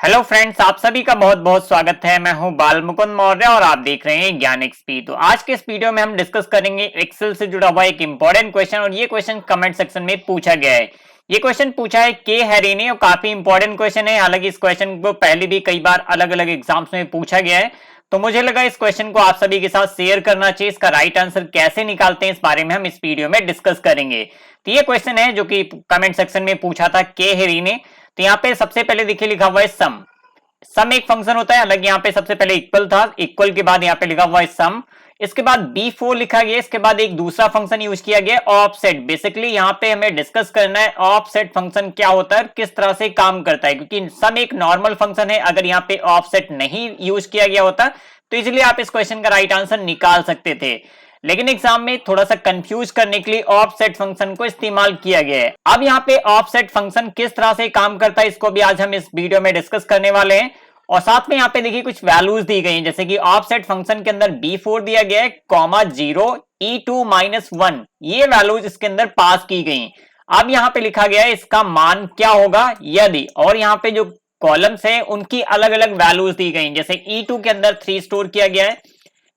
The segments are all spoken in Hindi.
हेलो फ्रेंड्स, आप सभी का बहुत बहुत स्वागत है। मैं हूं बाल मुकुंद मौर्य और आप देख रहे हैं ज्ञान एक्सपी। तो आज के इस वीडियो में हम डिस्कस करेंगे एक्सेल से जुड़ा हुआ एक इंपॉर्टेंट क्वेश्चन और ये क्वेश्चन कमेंट सेक्शन में पूछा गया है। ये क्वेश्चन पूछा है के हैरी ने और काफी इंपॉर्टेंट क्वेश्चन है। हालांकि इस क्वेश्चन को पहले भी कई बार अलग अलग एग्जाम्स में पूछा गया है, तो मुझे लगा इस क्वेश्चन को आप सभी के साथ शेयर करना चाहिए। इसका राइट आंसर कैसे निकालते हैं इस बारे में हम इस वीडियो में डिस्कस करेंगे। तो ये क्वेश्चन है जो कि कमेंट सेक्शन में पूछा था के हैरी ने। तो यहाँ पे सबसे पहले देखिए लिखा हुआ है सम एक फंक्शन होता है। अलग यहाँ पे सबसे पहले इक्वल था, इक्वल के बाद यहाँ पे लिखा हुआ है सम, इसके बाद B4 लिखा गया, इसके बाद एक दूसरा फंक्शन यूज किया गया ऑफसेट। बेसिकली यहाँ पे हमें डिस्कस करना है ऑफसेट फंक्शन क्या होता है, किस तरह से काम करता है, क्योंकि सम एक नॉर्मल फंक्शन है। अगर यहाँ पे ऑफसेट नहीं यूज किया गया होता तो इसलिए आप इस क्वेश्चन का राइट आंसर निकाल सकते थे, लेकिन एग्जाम में थोड़ा सा कंफ्यूज करने के लिए ऑफसेट फंक्शन को इस्तेमाल किया गया है। अब यहाँ पे ऑफसेट फंक्शन किस तरह से काम करता है इसको भी आज हम इस वीडियो में डिस्कस करने वाले हैं। और साथ में यहाँ पे देखिए कुछ वैल्यूज दी गई हैं, जैसे कि ऑफसेट फंक्शन के अंदर B4 दिया गया है, कॉमा 0 E2 -1, ये वैल्यूज इसके अंदर पास की गई। अब यहाँ पे लिखा गया है इसका मान क्या होगा यदि, और यहाँ पे जो कॉलम्स हैं उनकी अलग अलग वैल्यूज दी गई, जैसे E2 के अंदर 3 स्टोर किया गया है,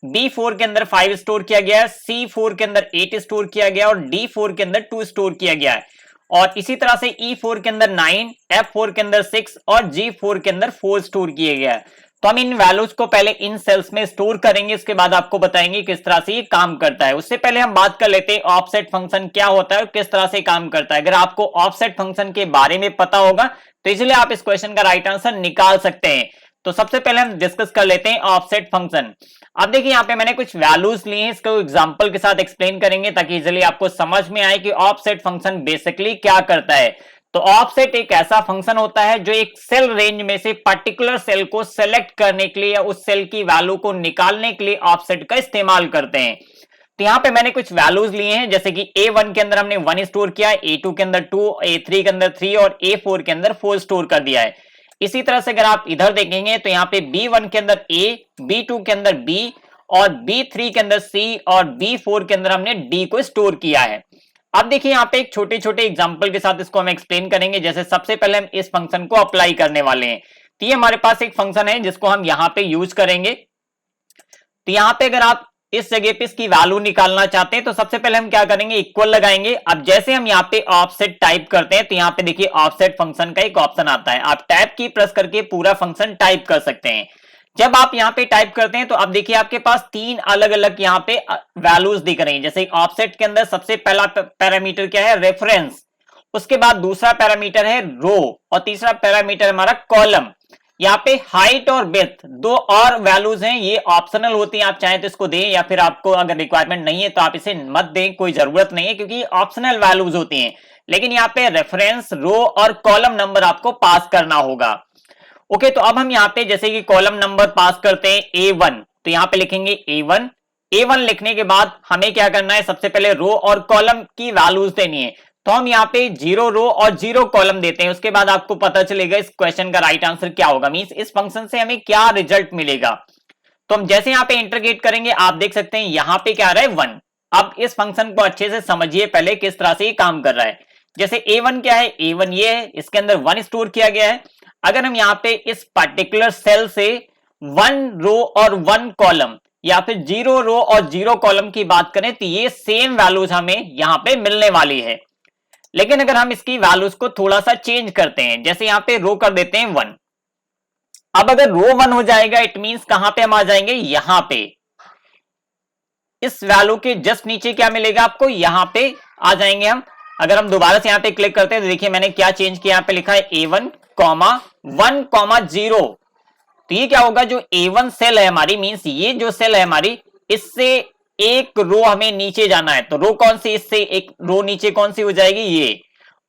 B4 के अंदर 5 स्टोर किया गया है, C4 के अंदर 8 स्टोर किया गया और D4 के अंदर 2 स्टोर किया गया है। और इसी तरह से E4 के अंदर 9, F4 के अंदर 6 और G4 के अंदर 4 स्टोर किए गया है। तो हम इन वैल्यूज को पहले इन सेल्स में स्टोर करेंगे, इसके बाद आपको बताएंगे किस तरह से ये काम करता है। उससे पहले हम बात कर लेते हैं ऑफसेट फंक्शन क्या होता है और किस तरह से काम करता है। अगर आपको ऑफसेट फंक्शन के बारे में पता होगा तो इसलिए आप इस क्वेश्चन का राइट आंसर निकाल सकते हैं। तो सबसे पहले हम डिस्कस कर लेते हैं ऑफसेट फंक्शन। अब देखिए यहाँ पे मैंने कुछ वैल्यूज लिए हैं, इसको एग्जांपल के साथ एक्सप्लेन करेंगे ताकि इजीली आपको समझ में आए कि ऑफसेट फंक्शन बेसिकली क्या करता है। तो ऑफसेट एक ऐसा फंक्शन होता है जो एक सेल रेंज में से पर्टिकुलर सेल को सेलेक्ट करने के लिए या उस सेल की वैल्यू को निकालने के लिए ऑफसेट का इस्तेमाल करते हैं। तो यहाँ पे मैंने कुछ वैल्यूज लिए हैं, जैसे कि A1 के अंदर हमने 1 स्टोर किया है, A2 के अंदर 2, A3 के अंदर 3 और A4 के अंदर 4 स्टोर कर दिया है। इसी तरह से अगर आप इधर देखेंगे तो यहाँ पे B1 के अंदर A, B2 के अंदर B और B3 के अंदर C और B4 के अंदर हमने D को स्टोर किया है। अब देखिए यहाँ पे एक छोटे छोटे एग्जांपल के साथ इसको हम एक्सप्लेन करेंगे। जैसे सबसे पहले हम इस फंक्शन को अप्लाई करने वाले हैं। तो ये हमारे पास एक फंक्शन है जिसको हम यहाँ पे यूज करेंगे। तो यहाँ पे अगर आप इस जगह पे इसकी वैल्यू निकालना चाहते हैं तो सबसे पहले हम क्या करेंगे, इक्वल लगाएंगे। अब जैसे हम यहाँ पे ऑफसेट टाइप करते हैं तो यहाँ पे देखिए ऑफसेट फंक्शन का एक ऑप्शन आता है, आप टैब की प्रेस करके पूरा फंक्शन टाइप कर सकते हैं। जब आप यहाँ पे टाइप करते हैं तो अब देखिए आपके पास 3 अलग अलग यहाँ पे वैल्यूज दिख रही हैं। जैसे ऑफसेट के अंदर सबसे पहला पैरामीटर क्या है, रेफरेंस, उसके बाद दूसरा पैरामीटर है रो और तीसरा पैरामीटर हमारा कॉलम। यहाँ पे हाइट और विड्थ 2 और वैल्यूज हैं, ये ऑप्शनल होती हैं, आप चाहें तो इसको दें या फिर आपको अगर रिक्वायरमेंट नहीं है तो आप इसे मत दें, कोई जरूरत नहीं है क्योंकि ऑप्शनल वैल्यूज होती हैं। लेकिन यहाँ पे रेफरेंस, रो और कॉलम नंबर आपको पास करना होगा। ओके, तो अब हम यहाँ पे जैसे कि कॉलम नंबर पास करते हैं A1, तो यहाँ पे लिखेंगे A1। A1 लिखने के बाद हमें क्या करना है, सबसे पहले रो और कॉलम की वैल्यूज देनी है। तो हम यहाँ पे 0 रो और 0 कॉलम देते हैं, उसके बाद आपको पता चलेगा इस क्वेश्चन का राइट आंसर क्या होगा, मींस इस फंक्शन से हमें क्या रिजल्ट मिलेगा। तो हम जैसे यहाँ पे इंटीग्रेट करेंगे आप देख सकते हैं यहाँ पे क्या आ रहा है 1। अब इस फंक्शन को अच्छे से समझिए पहले किस तरह से ये काम कर रहा है। जैसे A1 क्या है, A1 ये है, इसके अंदर 1 स्टोर किया गया है। अगर हम यहाँ पे इस पर्टिकुलर सेल से 1 रो और 1 कॉलम या फिर 0 रो और 0 कॉलम की बात करें तो ये सेम वैल्यूज हमें यहाँ पे मिलने वाली है। लेकिन अगर हम इसकी वैल्यूज को थोड़ा सा चेंज करते हैं, जैसे यहाँ पे रो कर देते हैं 1। अब अगर रो 1 हो जाएगा इट मींस कहां पे हम आ जाएंगे, यहां पे इस वैल्यू के जस्ट नीचे क्या मिलेगा आपको, यहां पे आ जाएंगे हम। अगर हम दोबारा से यहाँ पे क्लिक करते हैं तो देखिए मैंने क्या चेंज किया, यहाँ पे लिखा है A1, 1, 0। तो ये क्या होगा, जो A1 सेल है हमारी, मींस ये जो सेल है हमारी, इससे एक रो हमें नीचे जाना है। तो रो कौन सी, इससे एक रो नीचे कौन सी हो जाएगी, ये।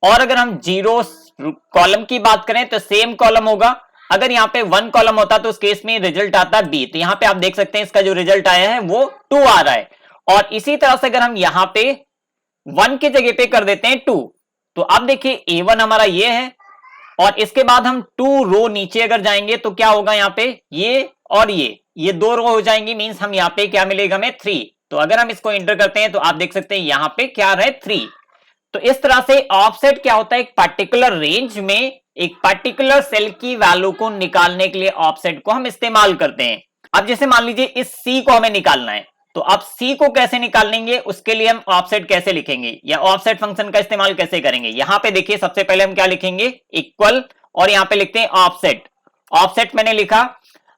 और अगर हम 0 कॉलम की बात करें तो सेम कॉलम होगा। अगर यहाँ पे 1 कॉलम होता तो उस केस में रिजल्ट आता B। तो यहाँ पे आप देख सकते हैं इसका जो रिजल्ट आया है वो 2 आ रहा है। और इसी तरह से अगर हम यहाँ पे 1 की जगह पे कर देते हैं 2, तो अब देखिए A1 हमारा ये है और इसके बाद हम 2 रो नीचे अगर जाएंगे तो क्या होगा, यहाँ पे ये और ये 2 रो हो जाएंगी, मींस हम यहाँ पे क्या मिलेगा हमें 3। तो अगर हम इसको एंटर करते हैं तो आप देख सकते हैं यहाँ पे क्या रहे 3। तो इस तरह से ऑफसेट क्या होता है, एक पर्टिकुलर रेंज में एक पर्टिकुलर सेल की वैल्यू को निकालने के लिए ऑफसेट को हम इस्तेमाल करते हैं। अब जैसे मान लीजिए इस सी को हमें निकालना है, तो अब सी को कैसे निकालेंगे, उसके लिए हम ऑफसेट कैसे लिखेंगे या ऑफसेट फंक्शन का इस्तेमाल कैसे करेंगे। यहां पे देखिए सबसे पहले हम क्या लिखेंगे, इक्वल, और यहां पे लिखते हैं ऑफसेट। ऑफसेट मैंने लिखा।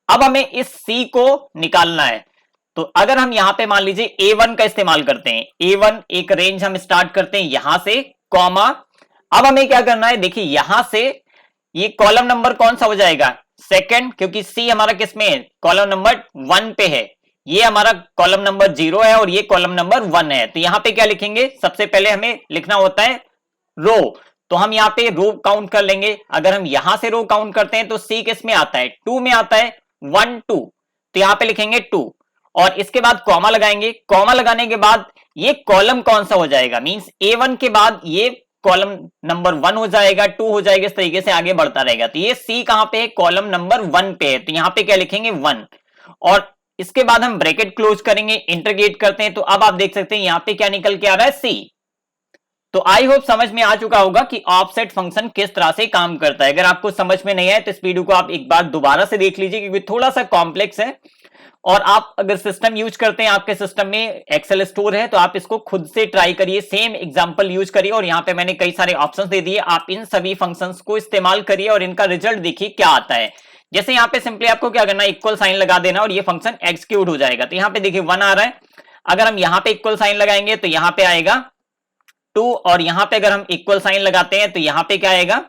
अब हमें इस सी को निकालना है, तो अगर हम यहां पे मान लीजिए A1 का इस्तेमाल करते हैं, A1 एक रेंज हम स्टार्ट करते हैं यहां से, कॉमा। अब हमें क्या करना है, देखिए यहां से ये कॉलम नंबर कौन सा हो जाएगा, सेकंड, क्योंकि सी हमारा किस में है, कॉलम नंबर 1 पे है। ये हमारा कॉलम नंबर 0 है और ये कॉलम नंबर 1 है। तो यहां पे क्या लिखेंगे, सबसे पहले हमें लिखना होता है रो, तो हम यहां पे रो काउंट कर लेंगे। अगर हम यहां से रो काउंट करते हैं तो सी किस में आता है, 2 में आता है, 1 2, तो यहां पे लिखेंगे 2 और इसके बाद कॉमा लगाएंगे। कॉमा लगाने के बाद ये कॉलम कौन सा हो जाएगा, मींस A1 के बाद ये कॉलम नंबर 1 हो जाएगा, 2 हो जाएगा, इस तरीके से आगे बढ़ता रहेगा। तो ये सी कहां पे है, कॉलम नंबर 1 पे है, तो यहां पे क्या लिखेंगे 1, और इसके बाद हम ब्रैकेट क्लोज करेंगे, इंटीग्रेट करते हैं, तो अब आप देख सकते हैं यहां पे क्या निकल के आ रहा है, सी। तो आई होप समझ में आ चुका होगा कि ऑफसेट फंक्शन किस तरह से काम करता है। अगर आपको समझ में नहीं आए तो इस वीडियो को आप एक बार दोबारा से देख लीजिए, क्योंकि थोड़ा सा कॉम्प्लेक्स है, और आप अगर सिस्टम यूज करते हैं, आपके सिस्टम में एक्सेल स्टोर है, तो आप इसको खुद से ट्राई करिए, सेम एग्जांपल यूज करिए, और यहां पे मैंने कई सारे ऑप्शंस दे दिए, आप इन सभी फंक्शंस को इस्तेमाल करिए और इनका रिजल्ट देखिए क्या आता है। जैसे यहां पे सिंपली आपको क्या करना है, इक्वल साइन लगा देना और ये फंक्शन एग्जीक्यूट हो जाएगा। तो यहां पे देखिए 1 आ रहा है, अगर हम यहां पे इक्वल साइन लगाएंगे तो यहां पे आएगा 2, और यहां पे अगर हम इक्वल साइन लगाते हैं तो यहां पे क्या आएगा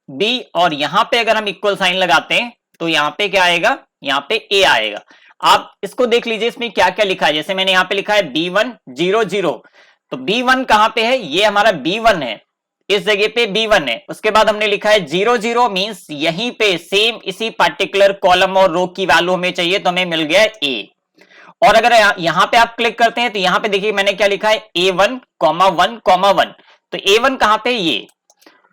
B, और यहां पे अगर हम इक्वल साइन लगाते हैं तो यहां पे क्या आएगा, यहां पे A आएगा। आप इसको देख लीजिए इसमें क्या क्या लिखा है, जैसे मैंने यहां पे लिखा है B1 0 0, तो B1 कहां पे है, ये हमारा B1 है, इस जगह पे B1 है। उसके बाद हमने लिखा है 0 0, मींस यहीं पे सेम इसी पर्टिकुलर कॉलम और रो की वैल्यू हमें चाहिए, तो हमें मिल गया A। और अगर यहां पे आप क्लिक करते हैं तो यहां पे देखिए मैंने क्या लिखा है, A1 1 1, तो A1 कहां पे, ये,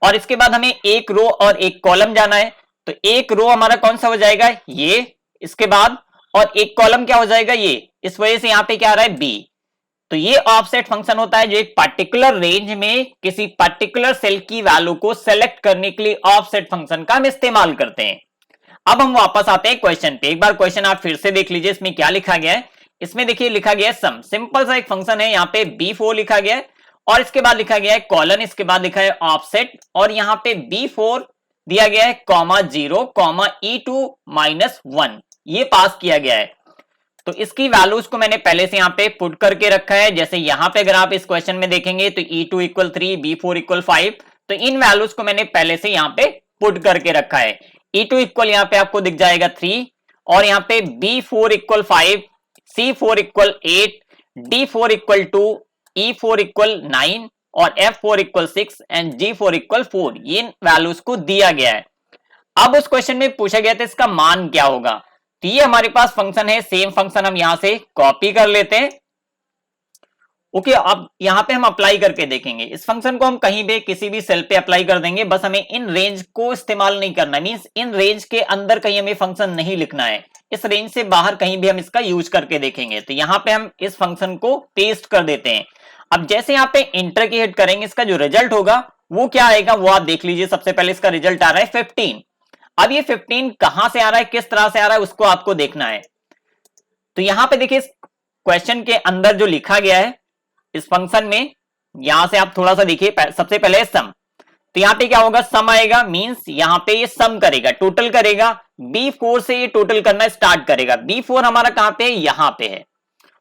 और इसके बाद हमें एक रो और एक कॉलम जाना है, तो एक रो हमारा कौन सा हो जाएगा, ये, इसके बाद और एक कॉलम क्या हो जाएगा, ये, इस वजह से यहां पे क्या आ रहा है, B। तो ये ऑफसेट फंक्शन होता है जो एक पर्टिकुलर रेंज में किसी पर्टिकुलर सेल की वैल्यू को सेलेक्ट करने के लिए ऑफसेट फंक्शन का हम इस्तेमाल करते हैं। अब हम वापस आते हैं क्वेश्चन पे, एक बार क्वेश्चन आप फिर से देख लीजिए, इसमें क्या लिखा गया है। इसमें देखिए लिखा गया है सम, सिंपल सा एक फंक्शन है, यहाँ पे B4 लिखा गया है, और इसके बाद लिखा गया है कॉलन, इसके बाद लिखा है ऑफसेट, और यहाँ पे B4 दिया गया है कॉमा 0 कॉमा E2 -1, ये पास किया गया है। तो इसकी वैल्यूज को मैंने पहले से यहाँ पे पुट करके रखा है। जैसे यहाँ पे अगर आप इस क्वेश्चन में देखेंगे तो E2 = 3, B4 = 5, तो इन वैल्यूज को मैंने पहले से यहाँ पे पुट करके रखा है। E2 इक्वल यहाँ पे आपको दिख जाएगा 3, और यहाँ पे B4 = 5, C4 = 8, D4 = 2, E4 = 9, और F4 = 6 एंड G4 = 4, ये वैल्यूज को दिया गया है। अब उस क्वेश्चन में पूछा गया था इसका मान क्या होगा, तो ये हमारे पास फंक्शन है, सेम फंक्शन हम यहां से कॉपी कर लेते हैं। ओके, अब यहां पे हम अप्लाई करके देखेंगे, इस फंक्शन को हम कहीं भी किसी भी सेल पे अप्लाई कर देंगे, बस हमें इन रेंज को इस्तेमाल नहीं करना, मींस इन रेंज के अंदर कहीं हमें फंक्शन नहीं लिखना है, इस रेंज से बाहर कहीं भी हम इसका यूज करके देखेंगे। तो यहां पे हम इस फंक्शन को पेस्ट कर देते हैं। अब जैसे यहाँ पे इंटर की हिट करेंगे, इसका जो रिजल्ट होगा वो क्या आएगा, वो आप देख लीजिए। सबसे पहले इसका रिजल्ट आ रहा है 15। अब ये 15 कहां से आ रहा है, किस तरह से आ रहा है, उसको आपको देखना है। तो यहां पे देखिए क्वेश्चन के अंदर जो लिखा गया है इस फंक्शन में, यहां से आप थोड़ा सा देखिए, सबसे पहले सम, तो यहां पे क्या होगा, सम आएगा, मींस यहां पे ये सम करेगा, टोटल करेगा, B4 से ये टोटल करना स्टार्ट करेगा। B4 हमारा कहां पे है, यहां पे है।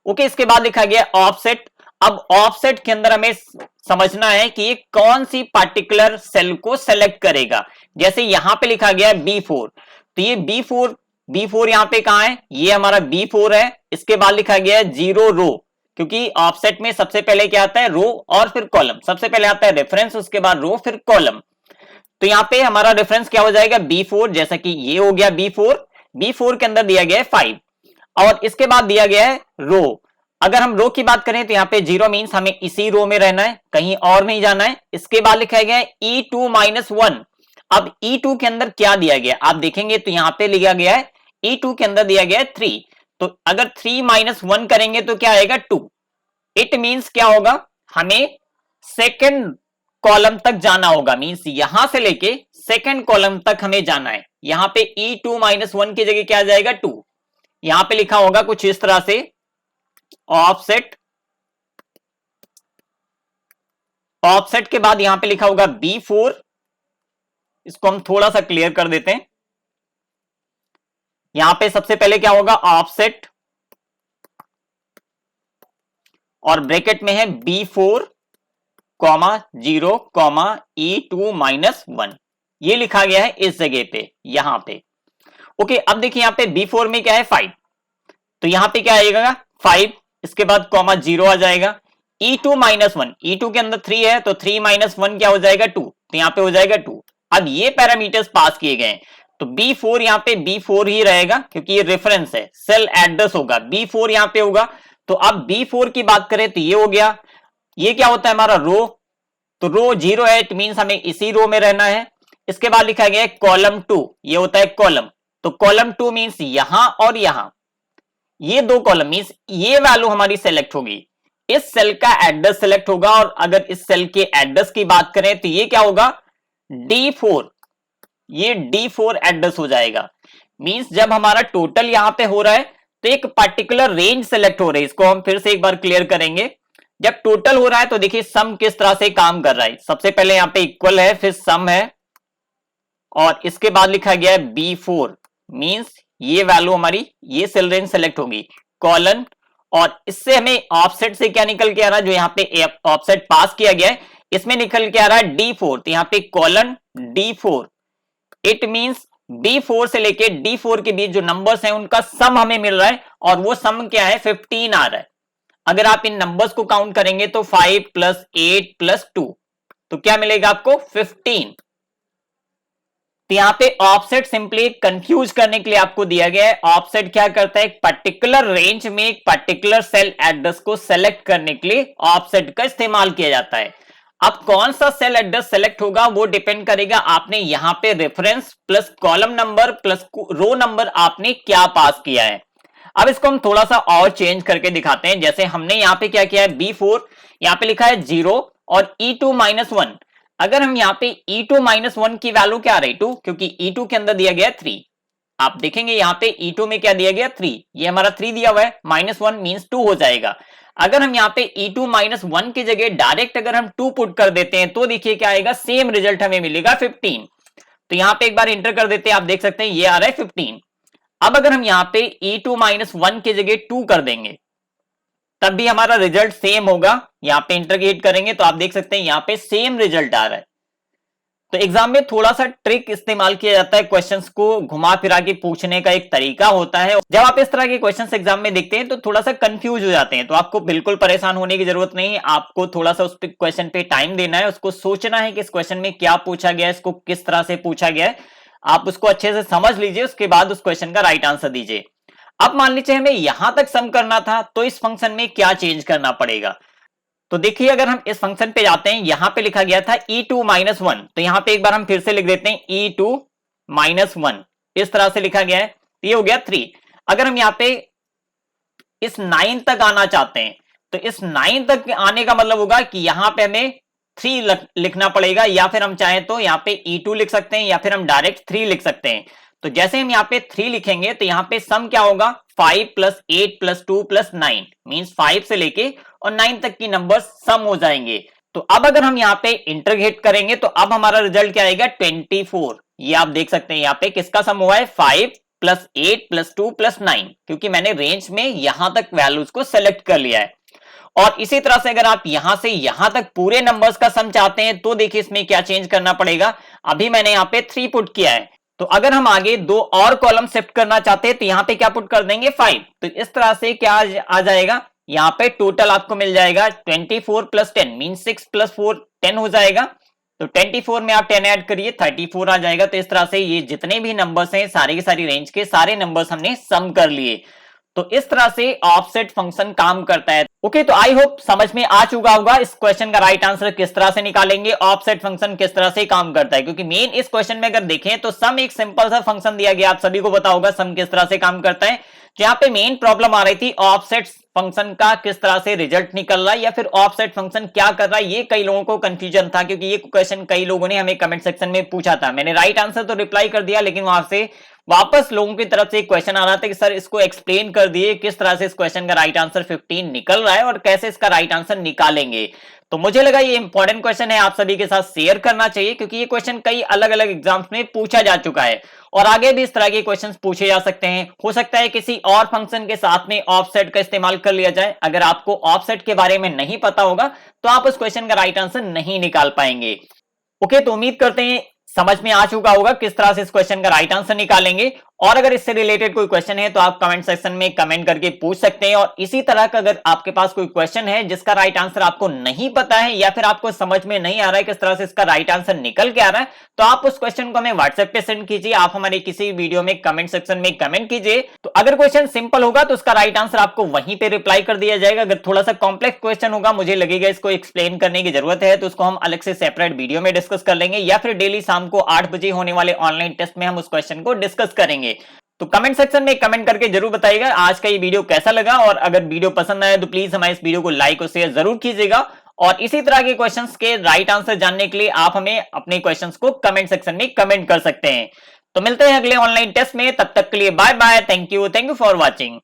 ओके, इसके बाद लिखा गया ऑफसेट। अब ऑफसेट के अंदर हमें समझना है कि ये कौन सी पार्टिकुलर सेल को सेलेक्ट करेगा। जैसे यहां पे लिखा गया है B4, तो ये B4 यहां पे कहां है, ये हमारा B4 है। इसके बाद लिखा गया है 0 रो, क्योंकि ऑफसेट में सबसे पहले क्या आता है, रो और फिर कॉलम, सबसे पहले आता है रेफरेंस, उसके बाद रो फिर कॉलम। तो यहां पे हमारा रेफरेंस क्या हो जाएगा, B4, जैसा कि ये हो गया B4 के अंदर दिया गया है 5, और इसके बाद दिया गया है रो। अगर हम रो की बात करें तो यहाँ पे 0 मींस हमें इसी रो में रहना है, कहीं और नहीं जाना है। इसके बाद लिखा गया है E2 -1। अब E2 के अंदर क्या दिया गया, आप देखेंगे तो यहाँ पे लिखा गया है E2 के अंदर दिया गया है 3, तो अगर 3 - 1 करेंगे तो क्या आएगा 2। इट मींस क्या होगा, हमें सेकंड कॉलम तक जाना होगा, मींस यहां से लेके सेकंड कॉलम तक हमें जाना है। यहां पे E2 माइनस 1 की जगह क्या आ जाएगा 2। यहां पे लिखा होगा कुछ इस तरह से ऑफसेट, ऑफसेट के बाद यहां पे लिखा होगा B4। इसको हम थोड़ा सा क्लियर कर देते हैं। यहां पे सबसे पहले क्या होगा ऑफसेट और ब्रैकेट में है B4 comma 0 comma E2 minus 1। ये लिखा गया है इस जगह पे, यहां पे। ओके, अब देखिए यहां पे B4 में क्या है 5, तो यहां पे क्या आएगा 5, इसके बाद कॉमा 0 आ जाएगा। E2 माइनस 1, E2 के अंदर 3 है तो 3 माइनस 1 क्या हो जाएगा 2, तो यहां पे हो जाएगा 2। अब ये पैरामीटर्स पास किए गए तो B4 यहां पे B4 ही रहेगा क्योंकि ये रेफरेंस है, सेल एड्रेस होगा B4 यहां पे होगा। तो अब B4 की बात करें तो ये हो गया। ये क्या होता है हमारा रो, तो रो 0 है, इट मींस हमें इसी रो में रहना है। इसके बाद लिखा गया है कॉलम 2, ये होता है कॉलम, तो कॉलम 2 मींस यहां और यहां, ये दो कॉलम मींस ये वैल्यू हमारी सेलेक्ट होगी, इस सेल का एड्रेस सेलेक्ट होगा। और अगर इस सेल के एड्रेस की बात करें तो ये क्या होगा D4, ये D4 एड्रेस हो जाएगा। मींस जब हमारा टोटल यहां पे हो रहा है तो एक पर्टिकुलर रेंज सेलेक्ट हो रही है। इसको हम फिर से एक बार क्लियर करेंगे। जब टोटल हो रहा है तो देखिए सम किस तरह से काम कर रहा है। सबसे पहले यहां पे इक्वल है, फिर सम है, और इसके बाद लिखा गया है B4 मींस ये वैल्यू हमारी ये सेल रेंज सेलेक्ट होगी, कॉलन। और इससे हमें ऑफसेट से क्या निकल के आ रहा है, जो यहाँ पे ऑफसेट पास किया गया है इसमें निकल के आ रहा है D4, तो यहाँ पे colon D4। It means B4 से लेके D4 के बीच जो नंबर्स हैं उनका सम हमें मिल रहा है, और वो सम क्या है 15 आ रहा है। अगर आप इन नंबर्स को काउंट करेंगे तो 5 प्लस 8 प्लस 2, तो क्या मिलेगा आपको 15। तो यहां पे ऑफसेट सिंपली कंफ्यूज करने के लिए आपको दिया गया है। ऑफसेट क्या करता है, एक पर्टिकुलर रेंज में एक पर्टिकुलर सेल एड्रेस को सेलेक्ट करने के लिए ऑफसेट का इस्तेमाल किया जाता है। अब कौन सा सेल एड्रेस सेलेक्ट होगा वो डिपेंड करेगा आपने यहां पे reference plus column number plus row number आपने क्या पास किया है। अब इसको हम थोड़ा सा और चेंज करके दिखाते हैं। जैसे हमने यहाँ पे क्या किया है B4, यहाँ पे लिखा है 0 और E2 माइनस 1। अगर हम यहाँ पे E2 माइनस 1 की वैल्यू क्या आ रही 2, क्योंकि E2 के अंदर दिया गया 3। आप देखेंगे यहाँ पे E2 में क्या दिया गया 3, ये हमारा 3 दिया हुआ है, माइनस 1 मीन्स 2 हो जाएगा। अगर हम यहाँ पे E2 माइनस 1 की जगह डायरेक्ट अगर हम 2 पुट कर देते हैं तो देखिए क्या आएगा, सेम रिजल्ट हमें मिलेगा 15। तो यहाँ पे एक बार इंटर कर देते हैं, आप देख सकते हैं ये आ रहा है 15। अब अगर हम यहाँ पे E2 माइनस 1 की जगह 2 कर देंगे तब भी हमारा रिजल्ट सेम होगा। यहाँ पे इंटीग्रेट करेंगे तो आप देख सकते हैं यहाँ पे सेम रिजल्ट आ रहा है। तो एग्जाम में थोड़ा सा ट्रिक इस्तेमाल किया जाता है, क्वेश्चंस को घुमा फिरा के पूछने का एक तरीका होता है। जब आप इस तरह के क्वेश्चंस एग्जाम में देखते हैं तो थोड़ा सा कंफ्यूज हो जाते हैं, तो आपको बिल्कुल परेशान होने की जरूरत नहीं है। आपको थोड़ा सा उस क्वेश्चन पे टाइम देना है, उसको सोचना है कि इस क्वेश्चन में क्या पूछा गया है, इसको किस तरह से पूछा गया है। आप उसको अच्छे से समझ लीजिए, उसके बाद उस क्वेश्चन का राइट आंसर दीजिए। अब मान लीजिए हमें यहां तक सम करना था तो इस फंक्शन में क्या चेंज करना पड़ेगा। तो देखिए अगर हम इस फंक्शन पे जाते हैं, यहां पे लिखा गया था E2 माइनस 1, तो यहां पे एक बार हम फिर से लिख देते हैं E2 माइनस 1, इस तरह से लिखा गया है, ये हो गया 3। अगर हम यहाँ पे इस 9 तक आना चाहते हैं तो इस 9 तक आने का मतलब होगा कि यहां पे हमें 3 लिखना पड़ेगा, या फिर हम चाहें तो यहाँ पे E2 लिख सकते हैं, या फिर हम डायरेक्ट 3 लिख सकते हैं। तो जैसे हम यहाँ पे 3 लिखेंगे तो यहाँ पे सम क्या होगा 5 प्लस 8 प्लस 2 प्लस 9 मीन्स 5 से लेके और 9 तक की नंबर सम हो जाएंगे। तो अब अगर हम यहाँ पे इंटीग्रेट करेंगे तो अब हमारा रिजल्ट क्या आएगा 24। ये आप देख सकते हैं यहाँ पे किसका सम हुआ है 5 प्लस 8 प्लस 2 प्लस 9, क्योंकि मैंने रेंज में यहां तक वैल्यूज को सेलेक्ट कर लिया है। और इसी तरह से अगर आप यहां से यहां तक पूरे नंबर्स का सम चाहते हैं तो देखिए इसमें क्या चेंज करना पड़ेगा। अभी मैंने यहाँ पे 3 पुट किया है, तो अगर हम आगे 2 और कॉलम शिफ्ट करना चाहते हैं तो यहाँ पे क्या पुट कर देंगे 5। तो इस तरह से क्या आ जाएगा, यहाँ पे टोटल आपको मिल जाएगा 24 प्लस 10 मीन 6 प्लस 4 10 हो जाएगा। तो 24 में आप 10 ऐड करिए 34 आ जाएगा। तो इस तरह से ये जितने भी नंबर्स हैं सारी की सारी रेंज के सारे नंबर्स हमने सम कर लिए। तो इस तरह से ऑफसेट फंक्शन काम करता है। ओके, तो आई होप समझ में आ चुका होगा इस क्वेश्चन का राइट आंसर किस तरह से निकालेंगे, ऑफसेट फंक्शन किस तरह से काम करता है। क्योंकि मेन इस क्वेश्चन में अगर देखें तो सम एक सिंपल सा फंक्शन दिया गया, आप सभी को पता होगा सम किस तरह से काम करता है। जहां पे मेन प्रॉब्लम आ रही थी ऑफसेट फंक्शन का किस तरह से रिजल्ट निकल रहा है या फिर ऑफसेट फंक्शन क्या कर रहा है, ये कई लोगों को कंफ्यूजन था, क्योंकि ये क्वेश्चन कई लोगों ने हमें कमेंट सेक्शन में पूछा था। मैंने राइट आंसर तो रिप्लाई कर दिया, लेकिन वहां से वापस लोगों की तरफ से एक क्वेश्चन आ रहा था कि सर इसको एक्सप्लेन कर दिए किस तरह से इस क्वेश्चन का राइट आंसर 15 निकल रहा है और कैसे इसका राइट आंसर निकालेंगे। तो मुझे लगा ये इंपॉर्टेंट क्वेश्चन है, आप सभी के साथ शेयर करना चाहिए, क्योंकि ये क्वेश्चन कई अलग अलग एग्जाम्स में पूछा जा चुका है और आगे भी इस तरह के क्वेश्चंस पूछे जा सकते हैं। हो सकता है किसी और फंक्शन के साथ में ऑफसेट का इस्तेमाल कर लिया जाए। अगर आपको ऑफसेट के बारे में नहीं पता होगा तो आप उस क्वेश्चन का राइट आंसर नहीं निकाल पाएंगे। ओके, तो उम्मीद करते हैं समझ में आ चुका होगा किस तरह से इस क्वेश्चन का राइट आंसर निकालेंगे। और अगर इससे रिलेटेड कोई क्वेश्चन है तो आप कमेंट सेक्शन में कमेंट करके पूछ सकते हैं। और इसी तरह का अगर आपके पास कोई क्वेश्चन है जिसका राइट आंसर आपको नहीं पता है या फिर आपको समझ में नहीं आ रहा है किस तरह से इसका राइट आंसर निकल के आ रहा है, तो आप उस क्वेश्चन को हमें व्हाट्सएप पे सेंड कीजिए, आप हमारे किसी वीडियो में कमेंट सेक्शन में कमेंट कीजिए। तो अगर क्वेश्चन सिंपल होगा तो उसका राइट आंसर आपको वहीं पे रिप्लाई कर दिया जाएगा। अगर थोड़ा सा कॉम्प्लेक्स क्वेश्चन होगा, मुझे लगेगा इसको एक्सप्लेन करने की जरूरत है, तो उसको हम अलग से सेपरेट वीडियो में डिस्कस कर लेंगे या फिर डेली शाम को 8 बजे होने वाले ऑनलाइन टेस्ट में हम उस क्वेश्चन को डिस्कस करेंगे। तो कमेंट सेक्शन में कमेंट करके जरूर बताइएगा आज का ये वीडियो कैसा लगा, और अगर वीडियो पसंद आए तो प्लीज हमारे इस वीडियो को लाइक और शेयर जरूर कीजिएगा। और इसी तरह के क्वेश्चंस के राइट आंसर जानने के लिए आप हमें अपने क्वेश्चंस को कमेंट सेक्शन में कमेंट कर सकते हैं। तो मिलते हैं अगले ऑनलाइन टेस्ट में, तब तक के लिए bye bye, thank you for watching.